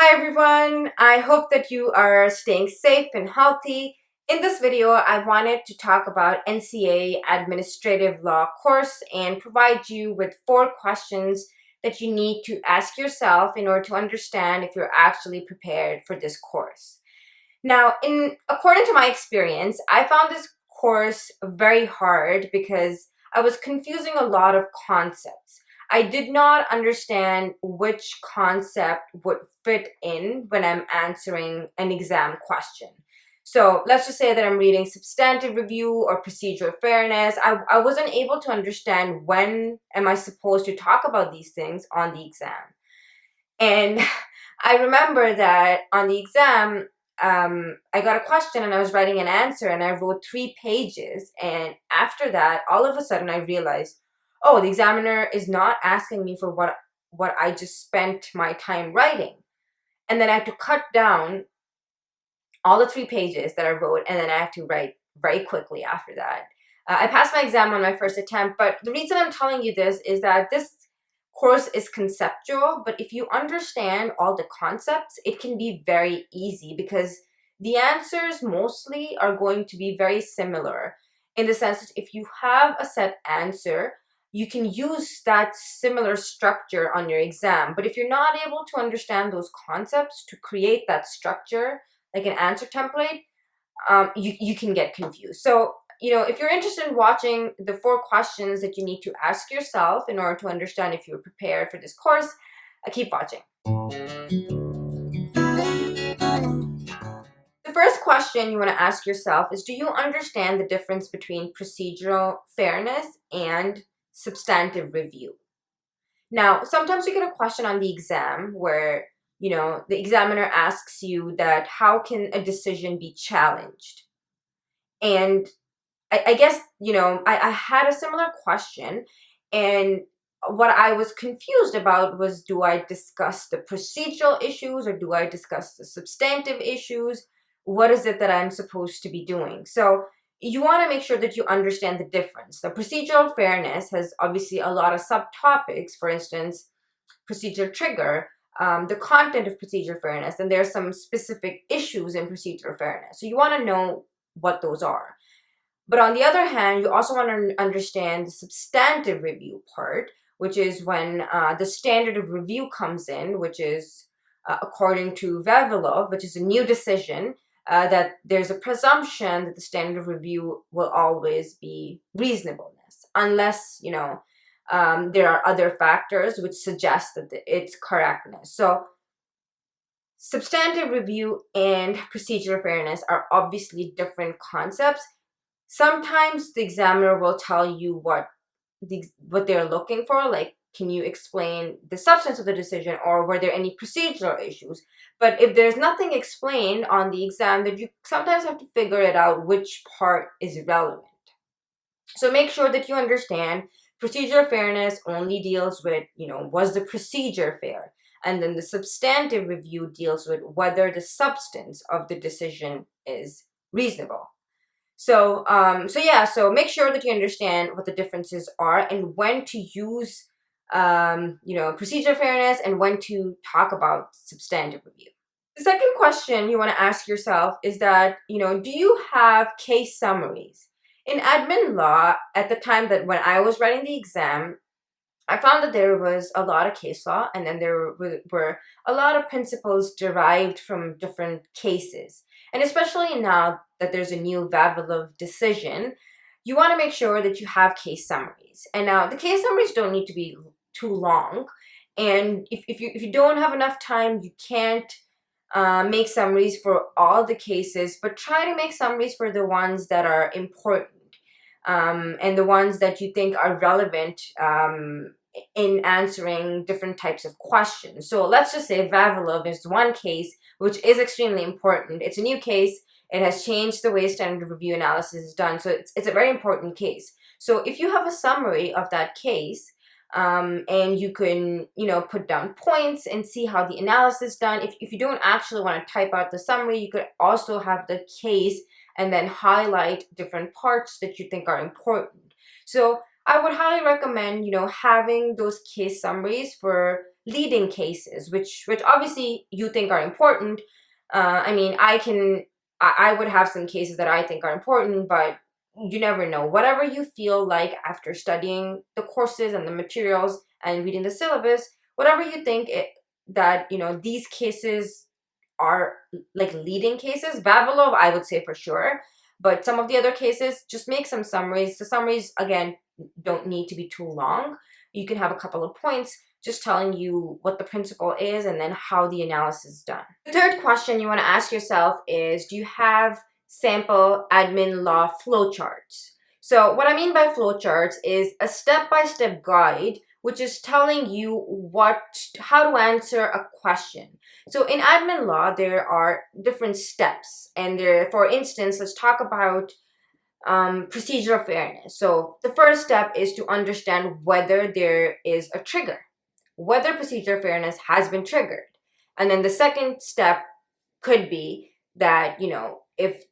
Hi everyone, I hope that you are staying safe and healthy. In this video, I wanted to talk about NCA Administrative Law course and provide you with 4 questions that you need to ask yourself in order to understand if you're actually prepared for this course. Now, according to my experience, I found this course very hard because I was confusing a lot of concepts. I did not understand which concept would fit in when I'm answering an exam question. So let's just say that I'm reading substantive review or procedural fairness. I wasn't able to understand when am I supposed to talk about these things on the exam. And I remember that on the exam, I got a question and I was writing an answer and I wrote 3 pages. And after that, all of a sudden I realized, oh, the examiner is not asking me for what I just spent my time writing. And then I had to cut down all the 3 pages that I wrote, and then I had to write very quickly after that. I passed my exam on my first attempt, but the reason I'm telling you this is that this course is conceptual, but if you understand all the concepts, it can be very easy because the answers mostly are going to be very similar in the sense that if you have a set answer, you can use that similar structure on your exam. But if you're not able to understand those concepts to create that structure, like an answer template, you can get confused. So, if you're interested in watching the 4 questions that you need to ask yourself in order to understand if you're prepared for this course, keep watching. The first question you want to ask yourself is, do you understand the difference between procedural fairness and substantive review? Now, sometimes you get a question on the exam where, the examiner asks you that how can a decision be challenged? And I guess, I had a similar question, and what I was confused about was, do I discuss the procedural issues or do I discuss the substantive issues? What is it that I'm supposed to be doing? So you want to make sure that you understand the difference. The procedural fairness has obviously a lot of subtopics, for instance, procedure trigger, the content of procedure fairness, and there are some specific issues in procedural fairness. So you want to know what those are. But on the other hand, you also want to understand the substantive review part, which is when the standard of review comes in, which is according to Vavilov, which is a new decision, that there's a presumption that the standard of review will always be reasonableness, unless, there are other factors which suggest that it's correctness. So substantive review and procedural fairness are obviously different concepts. Sometimes the examiner will tell you what they're looking for, like, can you explain the substance of the decision, or were there any procedural issues? But if there's nothing explained on the exam, then you sometimes have to figure it out which part is relevant. So make sure that you understand procedural fairness only deals with, was the procedure fair? And then the substantive review deals with whether the substance of the decision is reasonable. So make sure that you understand what the differences are and when to use, procedure fairness and when to talk about substantive review. The second question you want to ask yourself is that, do you have case summaries? In admin law, at the time that when I was writing the exam, I found that there was a lot of case law, and then there were a lot of principles derived from different cases. And especially now that there's a new Vavilov decision, you want to make sure that you have case summaries. And now the case summaries don't need to be too long. And if you don't have enough time, you can't make summaries for all the cases, but try to make summaries for the ones that are important. And the ones that you think are relevant in answering different types of questions. So let's just say Vavilov is one case which is extremely important. It's a new case. It has changed the way standard review analysis is done. So it's a very important case. So if you have a summary of that case, and you can, put down points and see how the analysis is done. If you don't actually want to type out the summary, you could also have the case and then highlight different parts that you think are important. So I would highly recommend, having those case summaries for leading cases, which obviously you think are important. I mean, I would have some cases that I think are important, but you never know. Whatever you feel like after studying the courses and the materials and reading the syllabus, whatever you think that, these cases are like leading cases. Vavilov, I would say for sure. But some of the other cases, just make some summaries. The summaries, again, don't need to be too long. You can have a couple of points just telling you what the principle is and then how the analysis is done. The third question you want to ask yourself is, do you have sample admin law flowcharts? So what I mean by flowcharts is a step-by-step guide which is telling you how to answer a question. So in admin law, there are different steps. And for instance, let's talk about procedural fairness. So the first step is to understand whether there is a trigger, whether procedural fairness has been triggered. And then the second step could be that, if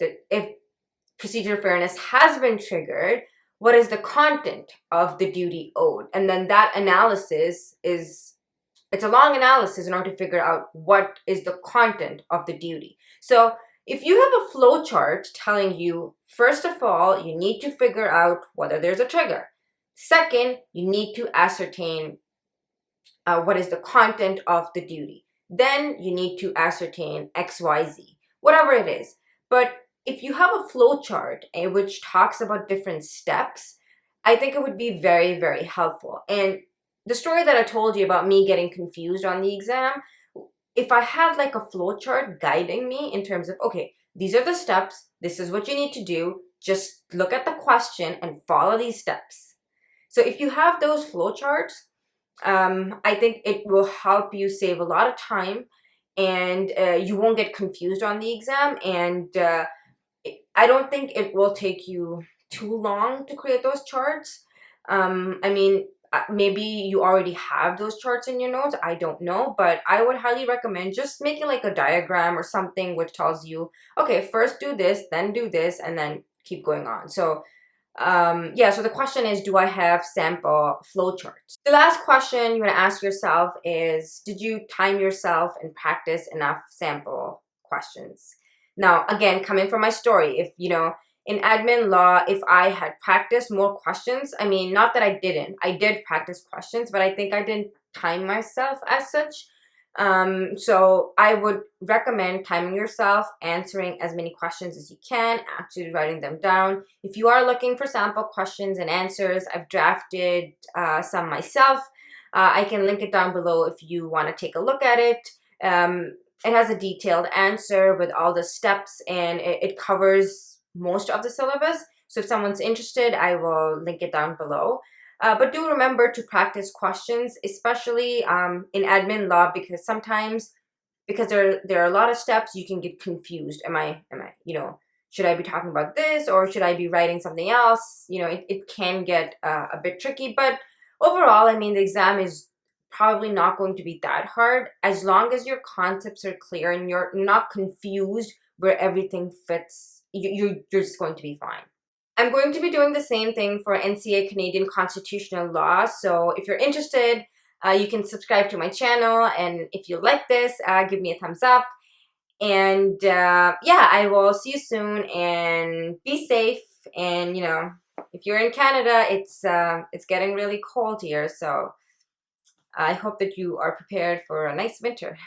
procedural fairness has been triggered, what is the content of the duty owed? And then that analysis it's a long analysis in order to figure out what is the content of the duty. So if you have a flow chart telling you, first of all, you need to figure out whether there's a trigger. Second, you need to ascertain what is the content of the duty. Then you need to ascertain XYZ, whatever it is. But if you have a flow chart which talks about different steps, I think it would be very, very helpful. And the story that I told you about me getting confused on the exam, if I had like a flow chart guiding me in terms of, okay, these are the steps, this is what you need to do, just look at the question and follow these steps. So if you have those flow charts, I think it will help you save a lot of time, and you won't get confused on the exam. And I don't think it will take you too long to create those charts. I mean, maybe you already have those charts in your notes. I don't know, but I would highly recommend just making like a diagram or something which tells you, okay, first do this, then do this, and then keep going on. So yeah, so the question is, do I have sample flowcharts? The last question you want to ask yourself is, did you time yourself and practice enough sample questions? Now, again, coming from my story, if, in admin law, if I had practiced more questions, I mean, not that I didn't. I did practice questions, but I think I didn't time myself as such. So I would recommend timing yourself, answering as many questions as you can, actually writing them down. If you are looking for sample questions and answers, I've drafted some myself. I can link it down below if you want to take a look at it. It has a detailed answer with all the steps, and it covers most of the syllabus. So if someone's interested, I will link it down below. But do remember to practice questions, especially in admin law, because sometimes, because there are a lot of steps, you can get confused. Should I be talking about this, or should I be writing something else? It can get a bit tricky, but overall, I mean, the exam is probably not going to be that hard as long as your concepts are clear and you're not confused where everything fits. You're just going to be fine. I'm going to be doing the same thing for NCA Canadian Constitutional Law. So if you're interested, you can subscribe to my channel. And if you like this, give me a thumbs up. And yeah, I will see you soon, and be safe. And if you're in Canada, it's getting really cold here. So I hope that you are prepared for a nice winter.